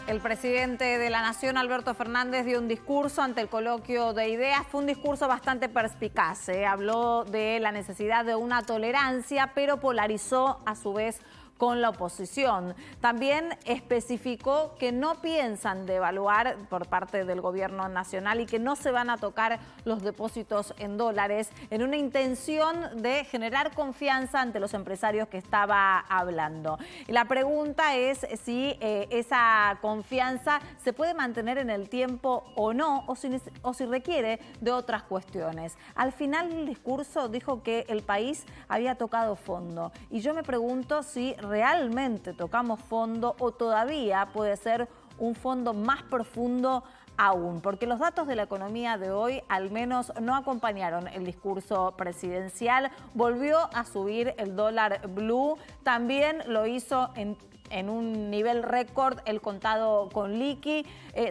El presidente de la Nación, Alberto Fernández, dio un discurso ante el coloquio de ideas. Fue un discurso bastante perspicaz. Habló de la necesidad de una tolerancia, pero polarizó a su vez con la oposición. También especificó que no piensan devaluar por parte del gobierno nacional y que no se van a tocar los depósitos en dólares en una intención de generar confianza ante los empresarios que estaba hablando. Y la pregunta es si esa confianza se puede mantener en el tiempo o no, o si requiere de otras cuestiones. Al final del discurso dijo que el país había tocado fondo. Y yo me pregunto si realmente tocamos fondo o todavía puede ser un fondo más profundo aún, porque los datos de la economía de hoy al menos no acompañaron el discurso presidencial. Volvió a subir el dólar blue, también lo hizo en un nivel récord el contado con liqui.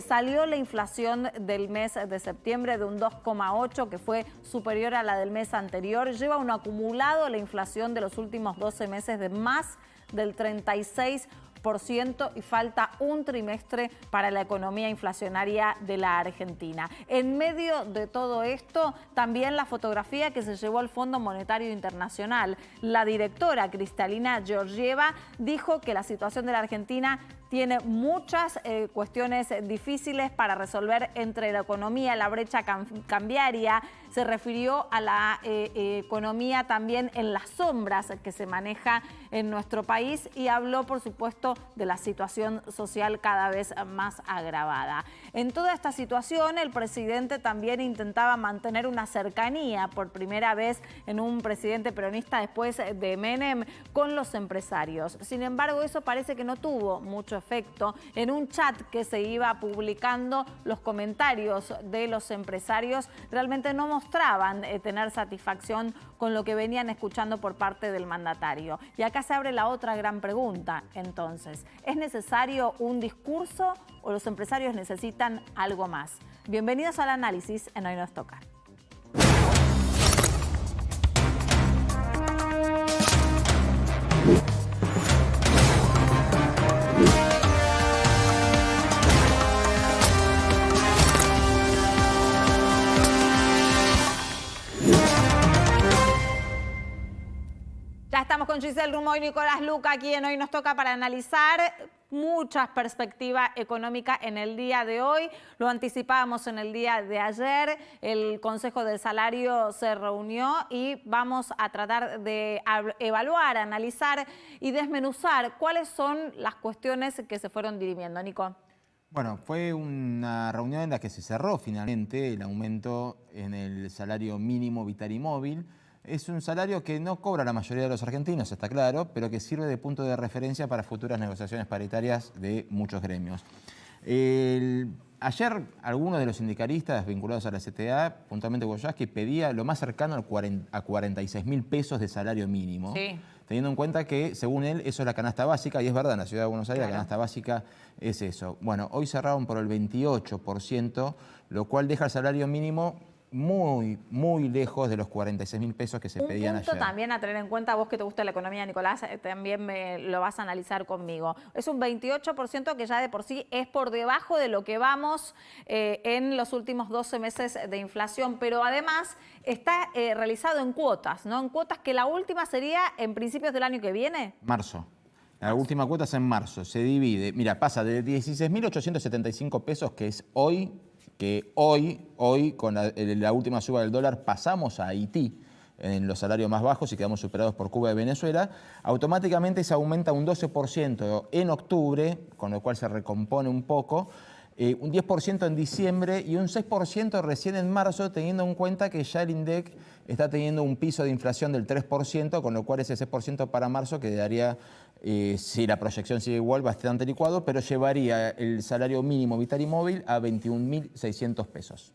Salió la inflación del mes de septiembre de un 2,8, que fue superior a la del mes anterior. Lleva un acumulado la inflación de los últimos 12 meses de más del 36%. Y falta un trimestre para la economía inflacionaria de la Argentina. En medio de todo esto, también la fotografía que se llevó al Fondo Monetario Internacional. La directora Kristalina Georgieva dijo que la situación de la Argentina tiene muchas cuestiones difíciles para resolver entre la economía, la brecha cambiaria. Se refirió a la economía también en las sombras que se maneja en nuestro país y habló, por supuesto, de la situación social cada vez más agravada. En toda esta situación, el presidente también intentaba mantener una cercanía, por primera vez en un presidente peronista después de Menem, con los empresarios. Sin embargo, eso parece que no tuvo mucho efecto. En un chat que se iba publicando, los comentarios de los empresarios realmente no mostraban tener satisfacción con lo que venían escuchando por parte del mandatario. Y acá se abre la otra gran pregunta, entonces. ¿Es necesario un discurso o los empresarios necesitan algo más? Bienvenidos al análisis en Hoy Nos Toca. Ya estamos con Giselle Rumo y Nicolás Luca aquí en Hoy Nos Toca para analizar mucha perspectiva económica en el día de hoy. Lo anticipábamos en el día de ayer. El Consejo del Salario se reunió y vamos a tratar de evaluar, analizar y desmenuzar cuáles son las cuestiones que se fueron dirimiendo. Nico. Bueno, fue una reunión en la que se cerró finalmente el aumento en el salario mínimo vital y móvil. Es un salario que no cobra la mayoría de los argentinos, está claro, pero que sirve de punto de referencia para futuras negociaciones paritarias de muchos gremios. Ayer algunos de los sindicalistas vinculados a la CTA, puntualmente Goyaski, pedía lo más cercano a 46.000 pesos de salario mínimo. Sí. Teniendo en cuenta que, según él, eso es la canasta básica, y es verdad, en la ciudad de Buenos Aires claro, la canasta básica es eso. Bueno, hoy cerraron por el 28%, lo cual deja el salario mínimo muy lejos de los 46.000 pesos que se pedían ayer. Un punto también a tener en cuenta, vos que te gusta la economía, Nicolás, también lo vas a analizar conmigo. Es un 28% que ya de por sí es por debajo de lo que vamos en los últimos 12 meses de inflación, pero además está realizado en cuotas, ¿no? En cuotas que la última sería en principios del año que viene. Marzo. La última cuota es en marzo. Se divide, mira, pasa de 16.875 pesos, que es hoy, que hoy con la última suba del dólar pasamos a Haití en los salarios más bajos y quedamos superados por Cuba y Venezuela, automáticamente se aumenta un 12% en octubre, con lo cual se recompone un poco, un 10% en diciembre y un 6% recién en marzo, teniendo en cuenta que ya el INDEC está teniendo un piso de inflación del 3%, con lo cual ese 6% para marzo quedaría, si la proyección sigue igual, bastante licuado, pero llevaría el salario mínimo vital y móvil a 21.600 pesos.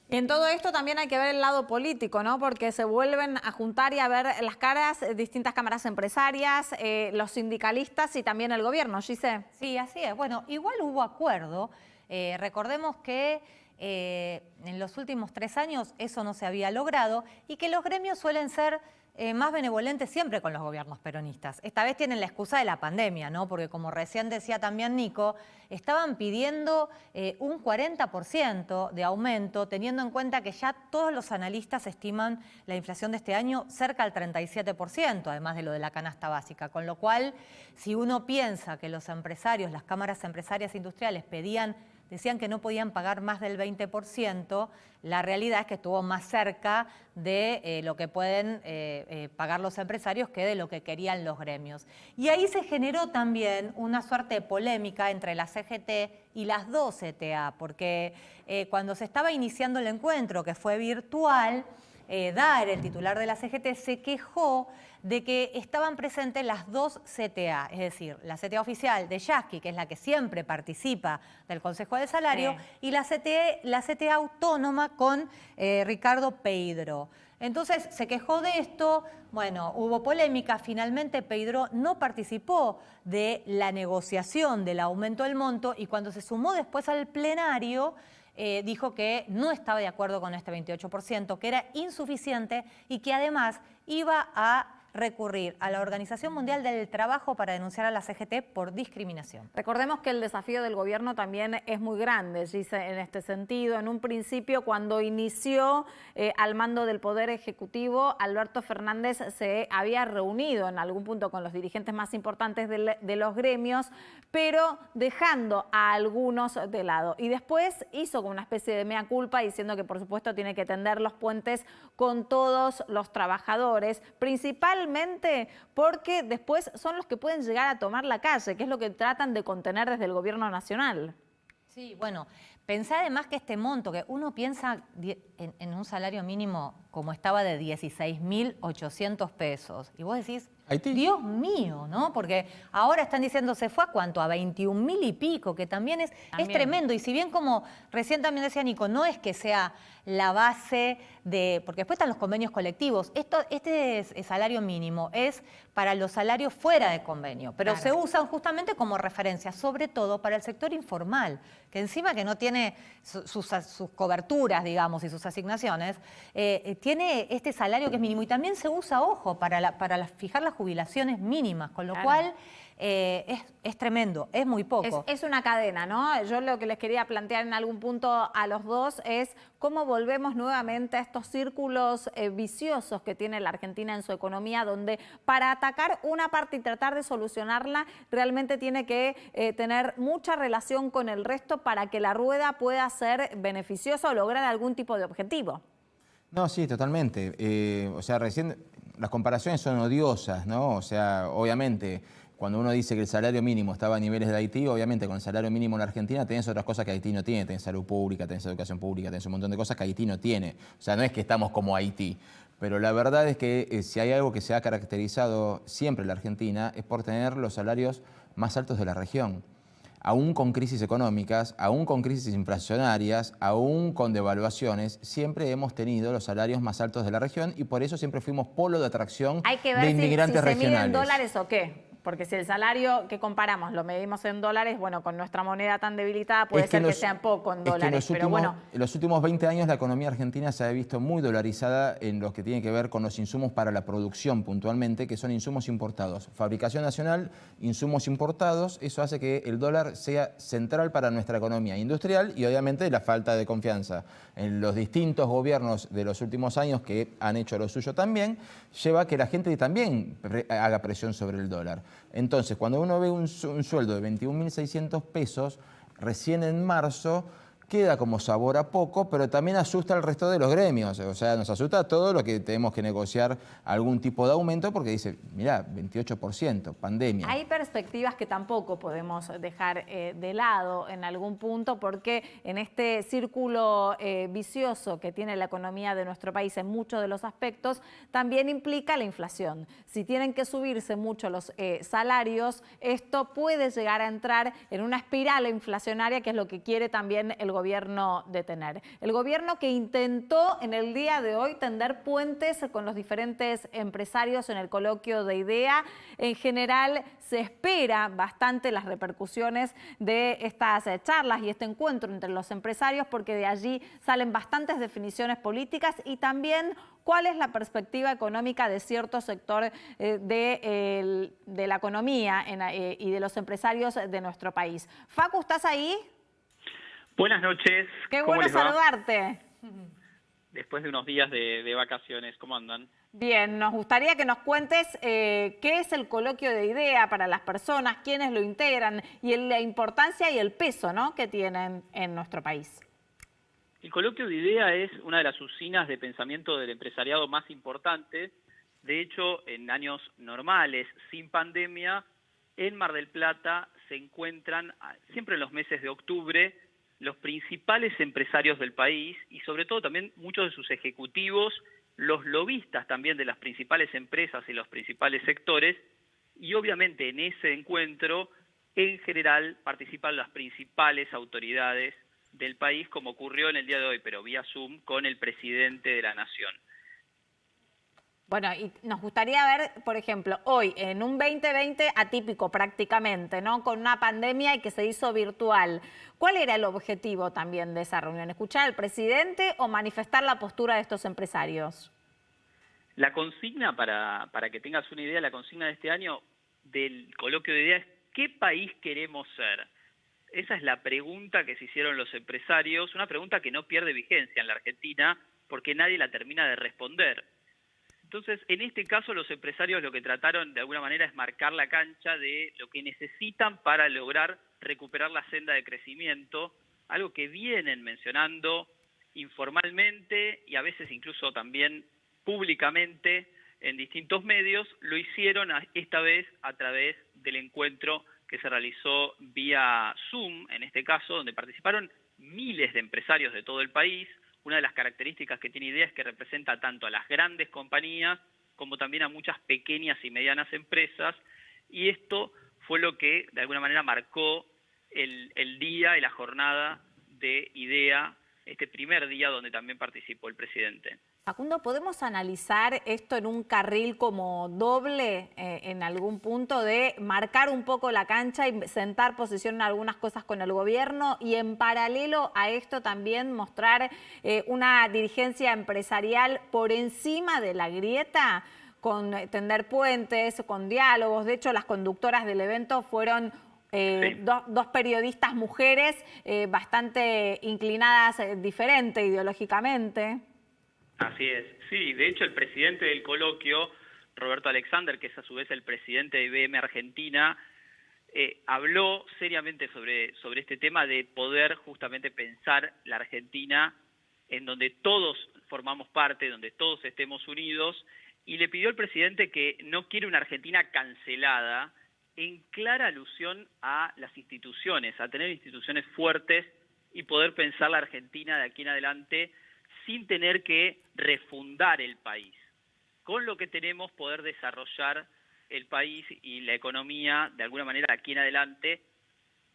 En todo esto también hay que ver el lado político, ¿no? Porque se vuelven a juntar y a ver las caras, distintas cámaras empresarias, los sindicalistas y también el gobierno. Giselle. Sí, así es. Bueno, igual hubo acuerdo. Recordemos que en los últimos 3 años eso no se había logrado y que los gremios suelen ser más benevolentes siempre con los gobiernos peronistas. Esta vez tienen la excusa de la pandemia, ¿no? Porque como recién decía también Nico, estaban pidiendo un 40% de aumento, teniendo en cuenta que ya todos los analistas estiman la inflación de este año cerca del 37%, además de lo de la canasta básica. Con lo cual, si uno piensa que los empresarios, las cámaras empresarias industriales decían que no podían pagar más del 20%, la realidad es que estuvo más cerca de lo que pueden pagar los empresarios que de lo que querían los gremios. Y ahí se generó también una suerte de polémica entre la CGT y las dos CTA, porque cuando se estaba iniciando el encuentro, que fue virtual, Daer, el titular de la CGT, se quejó de que estaban presentes las dos CTA, es decir, la CTA oficial de Yasky, que es la que siempre participa del Consejo de Salario, y la CTA autónoma con Ricardo Peidro. Entonces se quejó de esto, bueno, hubo polémica, finalmente Peidro no participó de la negociación del aumento del monto y cuando se sumó después al plenario, dijo que no estaba de acuerdo con este 28%, que era insuficiente y que además iba a recurrir a la Organización Mundial del Trabajo para denunciar a la CGT por discriminación. Recordemos que el desafío del gobierno también es muy grande, Gise, en este sentido. En un principio, cuando inició al mando del Poder Ejecutivo, Alberto Fernández se había reunido en algún punto con los dirigentes más importantes de los gremios, pero dejando a algunos de lado. Y después hizo como una especie de mea culpa diciendo que, por supuesto, tiene que tender los puentes con todos los trabajadores, principalmente porque después son los que pueden llegar a tomar la calle, que es lo que tratan de contener desde el gobierno nacional. Sí, bueno, pensá además que este monto, que uno piensa en un salario mínimo como estaba de 16.800 pesos, y vos decís, Haití. Dios mío, ¿no? Porque ahora están diciendo, ¿se fue a cuánto? A 21.000 y pico, que también es tremendo. Y si bien, como recién también decía Nico, no es que sea la base de... Porque después están los convenios colectivos. Este salario mínimo es para los salarios fuera de convenio, pero se usan justamente como referencia, sobre todo para el sector informal, que encima que no tiene sus coberturas, digamos, y sus asignaciones, tiene este salario que es mínimo. Y también se usa, ojo, para fijar las jubilaciones mínimas, con lo cual es tremendo, es muy poco. Es una cadena, ¿no? Yo lo que les quería plantear en algún punto a los dos es cómo volvemos nuevamente a estos círculos viciosos que tiene la Argentina en su economía, donde para atacar una parte y tratar de solucionarla, realmente tiene que tener mucha relación con el resto para que la rueda pueda ser beneficiosa o lograr algún tipo de objetivo. No, sí, totalmente. O sea, recién las comparaciones son odiosas, ¿no? O sea, obviamente, cuando uno dice que el salario mínimo estaba a niveles de Haití, obviamente con el salario mínimo en la Argentina tenés otras cosas que Haití no tiene. Tenés salud pública, tenés educación pública, tenés un montón de cosas que Haití no tiene. O sea, no es que estamos como Haití. Pero la verdad es que si hay algo que se ha caracterizado siempre en la Argentina es por tener los salarios más altos de la región. Aún con crisis económicas, aún con crisis inflacionarias, aún con devaluaciones, siempre hemos tenido los salarios más altos de la región y por eso siempre fuimos polo de atracción de inmigrantes regionales. Hay que ver si se mide en dólares o qué. Porque si el salario que comparamos lo medimos en dólares, bueno, con nuestra moneda tan debilitada puede ser que sea poco en dólares. Pero bueno, en los últimos 20 años la economía argentina se ha visto muy dolarizada en lo que tiene que ver con los insumos para la producción puntualmente, que son insumos importados. Fabricación nacional, insumos importados, eso hace que el dólar sea central para nuestra economía industrial y obviamente la falta de confianza en los distintos gobiernos de los últimos años que han hecho lo suyo también, lleva a que la gente también haga presión sobre el dólar. Entonces, cuando uno ve un sueldo de 21.600 pesos, recién en marzo, queda como sabor a poco, pero también asusta al resto de los gremios. O sea, nos asusta a todo lo que tenemos que negociar algún tipo de aumento porque dice, mirá, 28%, pandemia. Hay perspectivas que tampoco podemos dejar de lado en algún punto porque en este círculo vicioso que tiene la economía de nuestro país en muchos de los aspectos, también implica la inflación. Si tienen que subirse mucho los salarios, esto puede llegar a entrar en una espiral inflacionaria que es lo que quiere también el gobierno de tener. El gobierno que intentó en el día de hoy tender puentes con los diferentes empresarios en el coloquio de IDEA. En general se espera bastante las repercusiones de estas charlas y este encuentro entre los empresarios, porque de allí salen bastantes definiciones políticas y también cuál es la perspectiva económica de cierto sector de la economía y de los empresarios de nuestro país. Facu, ¿estás ahí? Buenas noches. Qué ¿Cómo bueno les va? saludarte. Después de unos días de vacaciones, ¿cómo andan? Bien, nos gustaría que nos cuentes qué es el coloquio de IDEA para las personas, quiénes lo integran y la importancia y el peso, ¿no?, que tienen en nuestro país. El coloquio de IDEA es una de las usinas de pensamiento del empresariado más importantes. De hecho, en años normales, sin pandemia, en Mar del Plata se encuentran, siempre en los meses de octubre, los principales empresarios del país y sobre todo también muchos de sus ejecutivos, los lobistas también de las principales empresas y los principales sectores, y obviamente en ese encuentro, en general, participan las principales autoridades del país, como ocurrió en el día de hoy, pero vía Zoom, con el presidente de la Nación. Bueno, y nos gustaría ver, por ejemplo, hoy en un 2020 atípico prácticamente, ¿no?, con una pandemia y que se hizo virtual. ¿Cuál era el objetivo también de esa reunión? ¿Escuchar al presidente o manifestar la postura de estos empresarios? La consigna, para que tengas una idea, la consigna de este año del coloquio de IDEA es ¿qué país queremos ser? Esa es la pregunta que se hicieron los empresarios, una pregunta que no pierde vigencia en la Argentina porque nadie la termina de responder. Entonces, en este caso, los empresarios lo que trataron de alguna manera es marcar la cancha de lo que necesitan para lograr recuperar la senda de crecimiento, algo que vienen mencionando informalmente y a veces incluso también públicamente en distintos medios. Lo hicieron esta vez a través del encuentro que se realizó vía Zoom, en este caso, donde participaron miles de empresarios de todo el país. Una de las características que tiene IDEA es que representa tanto a las grandes compañías como también a muchas pequeñas y medianas empresas, y esto fue lo que de alguna manera marcó el día y la jornada de IDEA, este primer día donde también participó el presidente. Facundo, ¿podemos analizar esto en un carril como doble en algún punto de marcar un poco la cancha y sentar posición en algunas cosas con el gobierno y en paralelo a esto también mostrar una dirigencia empresarial por encima de la grieta, con tender puentes, con diálogos? De hecho, las conductoras del evento fueron dos periodistas mujeres bastante inclinadas diferente ideológicamente. Así es. Sí, de hecho el presidente del coloquio, Roberto Alexander, que es a su vez el presidente de IBM Argentina, habló seriamente sobre este tema de poder justamente pensar la Argentina en donde todos formamos parte, donde todos estemos unidos, y le pidió al presidente que no quiere una Argentina cancelada, en clara alusión a las instituciones, a tener instituciones fuertes y poder pensar la Argentina de aquí en adelante sin tener que refundar el país. Con lo que tenemos, poder desarrollar el país y la economía de alguna manera aquí en adelante,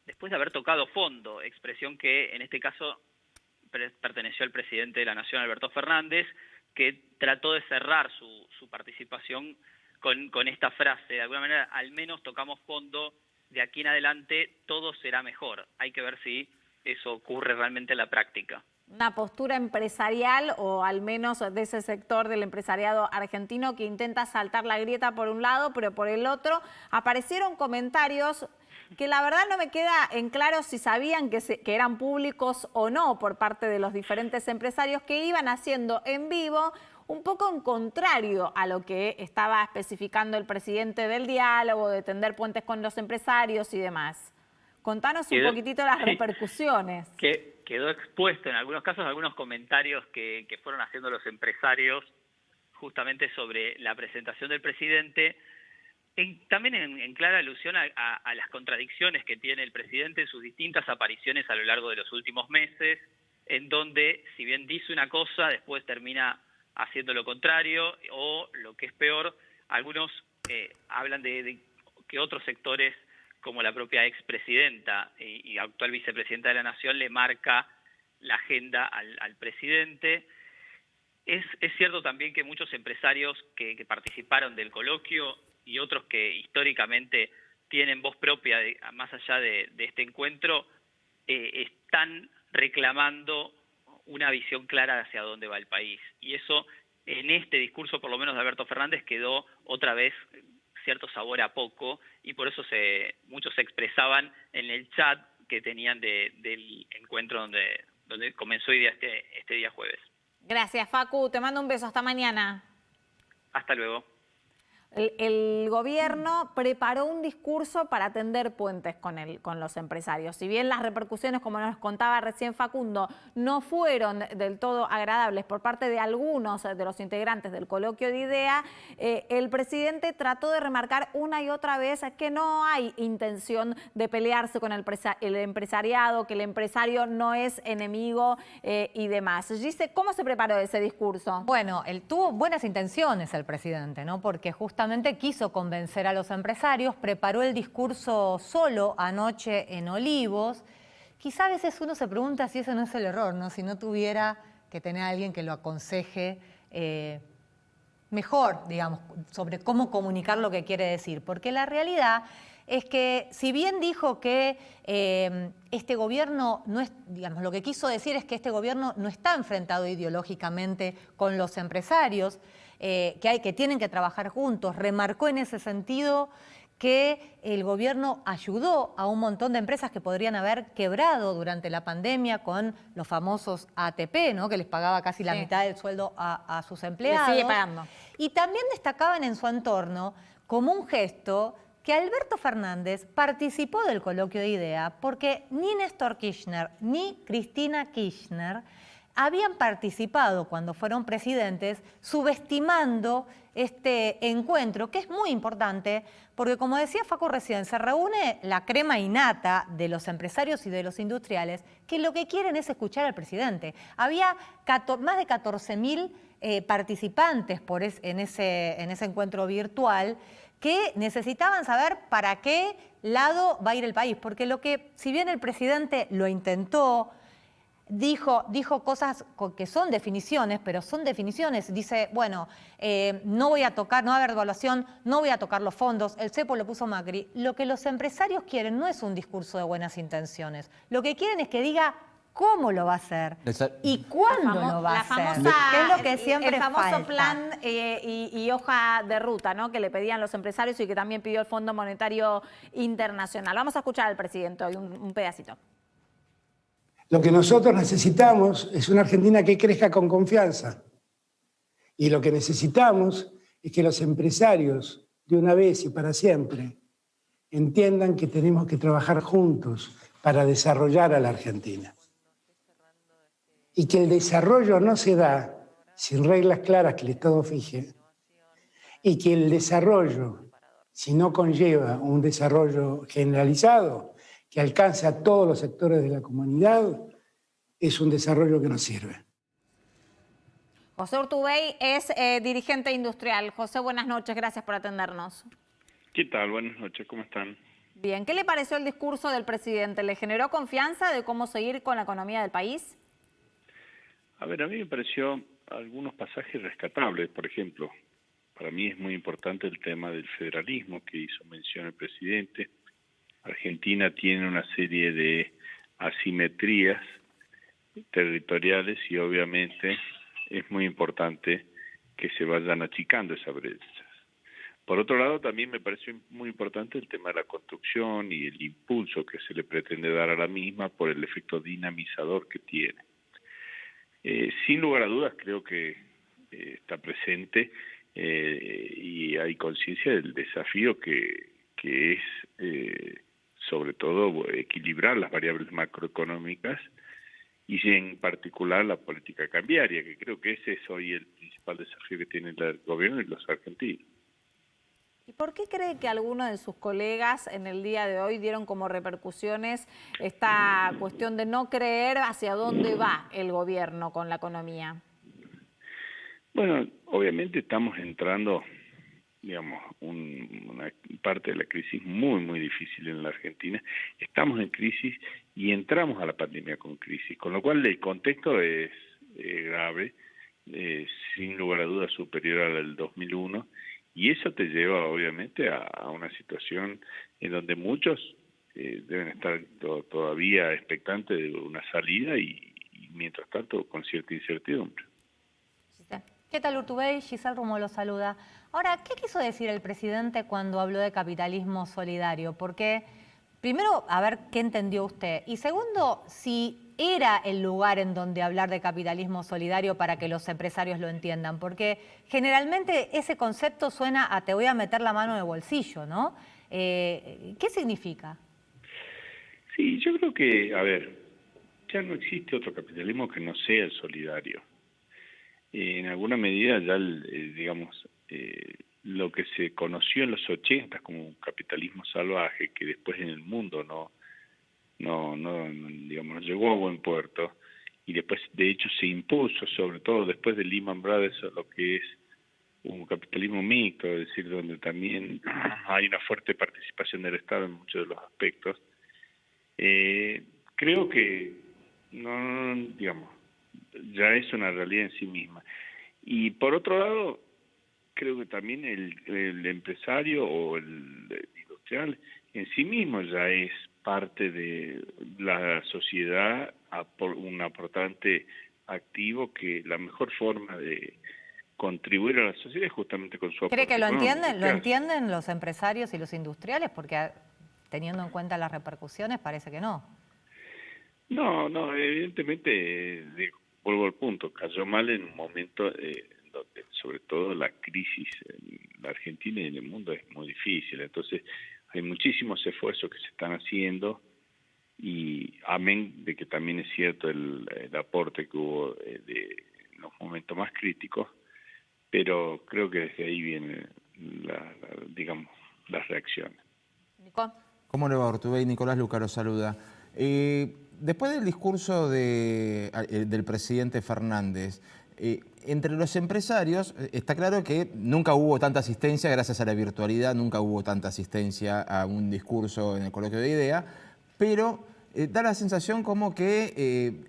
después de haber tocado fondo, expresión que en este caso perteneció al presidente de la Nación, Alberto Fernández, que trató de cerrar su participación con esta frase. De alguna manera, al menos tocamos fondo, de aquí en adelante todo será mejor. Hay que ver si eso ocurre realmente en la práctica. Una postura empresarial, o al menos de ese sector del empresariado argentino, que intenta saltar la grieta por un lado, pero por el otro aparecieron comentarios que la verdad no me queda en claro si sabían que eran públicos o no por parte de los diferentes empresarios, que iban haciendo en vivo un poco en contrario a lo que estaba especificando el presidente del diálogo, de tender puentes con los empresarios y demás. Contanos un poquitito las repercusiones. Quedó expuesto en algunos casos algunos comentarios que fueron haciendo los empresarios justamente sobre la presentación del presidente, también en clara alusión a las contradicciones que tiene el presidente en sus distintas apariciones a lo largo de los últimos meses, en donde si bien dice una cosa, después termina haciendo lo contrario, o lo que es peor, algunos hablan de que otros sectores, como la propia expresidenta y actual vicepresidenta de la Nación, le marca la agenda al presidente. Es cierto también que muchos empresarios que participaron del coloquio y otros que históricamente tienen voz propia más allá de este encuentro, están reclamando una visión clara hacia dónde va el país. Y eso, en este discurso, por lo menos de Alberto Fernández, quedó otra vez cierto sabor a poco, y por eso muchos se expresaban en el chat que tenían del encuentro donde comenzó hoy día este día jueves. Gracias, Facu. Te mando un beso. Hasta mañana. Hasta luego. El gobierno preparó un discurso para tender puentes con los empresarios. Si bien las repercusiones, como nos contaba recién Facundo, no fueron del todo agradables por parte de algunos de los integrantes del coloquio de IDEA, el presidente trató de remarcar una y otra vez que no hay intención de pelearse con el empresariado, que el empresario no es enemigo y demás. Gise, ¿cómo se preparó ese discurso? Bueno, él tuvo buenas intenciones, el presidente, ¿no? Porque justamente quiso convencer a los empresarios, preparó el discurso solo anoche en Olivos. Quizá a veces uno se pregunta si ese no es el error, ¿no? Si no tuviera que tener a alguien que lo aconseje mejor, digamos, sobre cómo comunicar lo que quiere decir. Porque la realidad es que, si bien dijo que este gobierno no es, digamos, lo que quiso decir es que este gobierno no está enfrentado ideológicamente con los empresarios, que tienen que trabajar juntos. Remarcó en ese sentido que el gobierno ayudó a un montón de empresas que podrían haber quebrado durante la pandemia con los famosos ATP, ¿no? Que les pagaba casi la mitad del sueldo a sus empleados. Les sigue pagando. Y también destacaban en su entorno como un gesto que Alberto Fernández participó del coloquio de IDEA porque ni Néstor Kirchner ni Cristina Kirchner habían participado cuando fueron presidentes, subestimando este encuentro, que es muy importante, porque como decía Facu recién, se reúne la crema innata de los empresarios y de los industriales, que lo que quieren es escuchar al presidente. Había más de 14.000 participantes en ese encuentro virtual, que necesitaban saber para qué lado va a ir el país, porque si bien el presidente lo intentó, dijo cosas que son definiciones, pero son definiciones. Dice, bueno, no voy a tocar, no va a haber devaluación, no voy a tocar los fondos, el cepo lo puso Macri. Lo que los empresarios quieren no es un discurso de buenas intenciones. Lo que quieren es que diga cómo lo va a hacer y cuándo lo va a hacer. Que es lo que siempre el famoso falta. plan y hoja de ruta, ¿no? Que le pedían los empresarios y que también pidió el Fondo Monetario Internacional. Vamos a escuchar al presidente hoy un pedacito. Lo que nosotros necesitamos es una Argentina que crezca con confianza. Y lo que necesitamos es que los empresarios, de una vez y para siempre, entiendan que tenemos que trabajar juntos para desarrollar a la Argentina. Y que el desarrollo no se da sin reglas claras que el Estado fije. Y que el desarrollo, si no conlleva un desarrollo generalizado, que alcance a todos los sectores de la comunidad, es un desarrollo que nos sirve. José Urtubey es dirigente industrial. José, buenas noches, gracias por atendernos. ¿Qué tal? Buenas noches, ¿cómo están? Bien, ¿qué le pareció el discurso del presidente? ¿Le generó confianza de cómo seguir con la economía del país? A ver, a mí me pareció algunos pasajes rescatables. Por ejemplo, para mí es muy importante el tema del federalismo que hizo mención el presidente. Argentina tiene una serie de asimetrías territoriales y obviamente es muy importante que se vayan achicando esas brechas. Por otro lado, también me pareció muy importante el tema de la construcción y el impulso que se le pretende dar a la misma por el efecto dinamizador que tiene. Sin lugar a dudas, creo que está presente y hay conciencia del desafío que es sobre todo equilibrar las variables macroeconómicas y en particular la política cambiaria, que creo que ese es hoy el principal desafío que tiene el gobierno y los argentinos. ¿Y por qué cree que algunos de sus colegas en el día de hoy dieron como repercusiones esta cuestión de no creer hacia dónde va el gobierno con la economía? Bueno, obviamente estamos entrando digamos, una parte de la crisis muy difícil en la Argentina. Estamos en crisis y entramos a la pandemia con crisis, con lo cual el contexto es grave, sin lugar a dudas superior al del 2001, y eso te lleva obviamente a una situación en donde muchos deben estar todavía expectantes de una salida y mientras tanto con cierta incertidumbre. ¿Qué tal, Urtubey? Giselle Rumo lo saluda. Ahora, ¿qué quiso decir el presidente cuando habló de capitalismo solidario? Porque, primero, a ver qué entendió usted. Y segundo, si era el lugar en donde hablar de capitalismo solidario para que los empresarios lo entiendan. Porque generalmente ese concepto suena a te voy a meter la mano en el bolsillo, ¿no? ¿Qué significa? Sí, yo creo que, a ver, ya no existe otro capitalismo que no sea el solidario. En alguna medida ya, digamos, lo que se conoció en los 80 como un capitalismo salvaje, que después en el mundo digamos, no llegó a buen puerto, y después de hecho se impuso, sobre todo después de Lehman Brothers, lo que es un capitalismo mixto, es decir, donde también hay una fuerte participación del Estado en muchos de los aspectos. Creo que digamos, ya es una realidad en sí misma. Y por otro lado, creo que también el empresario o el industrial en sí mismo ya es parte de la sociedad, un aportante activo, que la mejor forma de contribuir a la sociedad es justamente con su aporte ¿Cree que lo económico. entienden? ¿Lo entienden los empresarios y los industriales? Porque teniendo en cuenta las repercusiones parece que no. No, evidentemente, vuelvo al punto, cayó mal en un momento donde sobre todo la crisis en la Argentina y en el mundo es muy difícil, entonces hay muchísimos esfuerzos que se están haciendo, y amén de que también es cierto el aporte que hubo de los momentos más críticos, pero creo que desde ahí vienen digamos, las reacciones. Nico. ¿Cómo le va, Urtubey? Nicolás Luca lo saluda. Después del discurso del presidente Fernández, entre los empresarios está claro que nunca hubo tanta asistencia, gracias a la virtualidad, nunca hubo tanta asistencia a un discurso en el coloquio de idea, pero da la sensación como que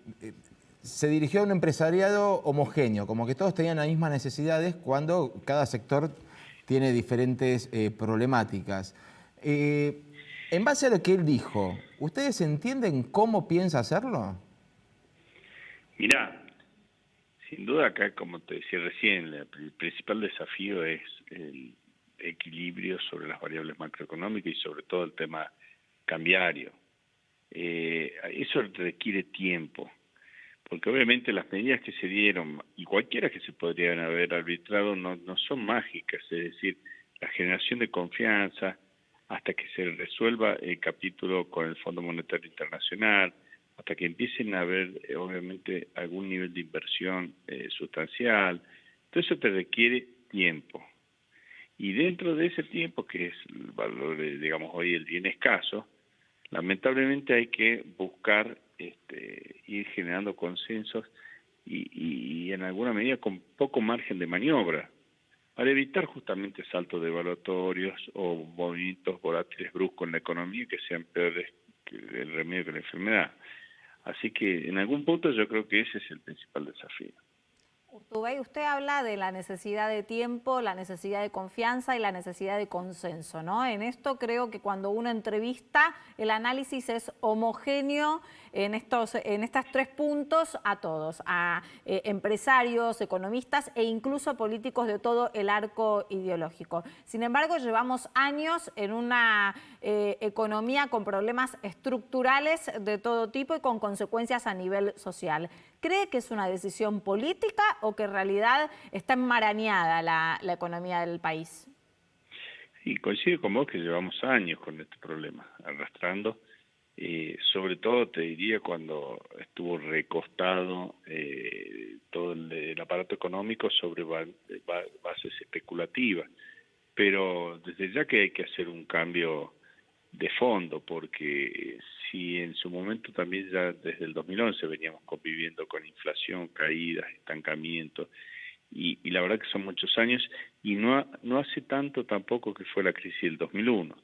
se dirigió a un empresariado homogéneo, como que todos tenían las mismas necesidades cuando cada sector tiene diferentes problemáticas. En base a lo que él dijo, ¿ustedes entienden cómo piensa hacerlo? Mirá, sin duda acá, como te decía recién, el principal desafío es el equilibrio sobre las variables macroeconómicas y sobre todo el tema cambiario. Eso requiere tiempo, porque obviamente las medidas que se dieron y cualquiera que se podrían haber arbitrado no son mágicas, es decir, la generación de confianza hasta que se resuelva el capítulo con el Fondo Monetario Internacional, hasta que empiecen a haber obviamente algún nivel de inversión sustancial. Todo eso te requiere tiempo. Y dentro de ese tiempo, que es el valor, digamos, hoy el bien escaso, lamentablemente hay que buscar ir generando consensos y en alguna medida con poco margen de maniobra, para evitar justamente saltos devaluatorios o movimientos volátiles bruscos en la economía que sean peores que el remedio que la enfermedad. Así que en algún punto yo creo que ese es el principal desafío. Urtubey, usted habla de la necesidad de tiempo, la necesidad de confianza y la necesidad de consenso, ¿no? En esto creo que cuando uno entrevista, el análisis es homogéneo en estos tres puntos a todos, a empresarios, economistas e incluso políticos de todo el arco ideológico. Sin embargo, llevamos años en una economía con problemas estructurales de todo tipo y con consecuencias a nivel social. ¿Cree que es una decisión política o que en realidad está enmarañada la economía del país? Sí, coincido con vos que llevamos años con este problema, arrastrando, sobre todo te diría cuando estuvo recostado todo el aparato económico sobre bases especulativas, pero desde ya que hay que hacer un cambio de fondo, porque si en su momento también ya desde el 2011 veníamos conviviendo con inflación, caídas, estancamiento, y la verdad que son muchos años, y no hace tanto tampoco que fue la crisis del 2001.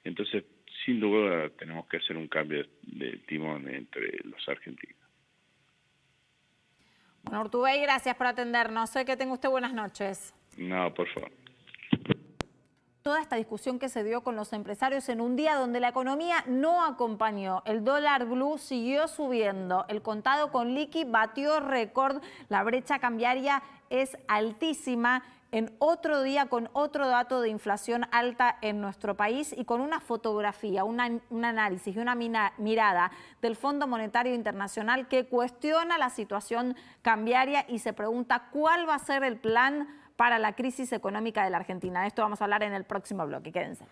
Entonces, sin duda, tenemos que hacer un cambio de timón entre los argentinos. Bueno, Urtubey, gracias por atendernos. Sé que tenga usted buenas noches. No, por favor. Toda esta discusión que se dio con los empresarios en un día donde la economía no acompañó. El dólar blue siguió subiendo. El contado con liqui batió récord. La brecha cambiaria es altísima. En otro día con otro dato de inflación alta en nuestro país y con una fotografía, un análisis y una mirada del Fondo Monetario Internacional que cuestiona la situación cambiaria y se pregunta cuál va a ser el plan para la crisis económica de la Argentina. De esto vamos a hablar en el próximo bloque. Quédense.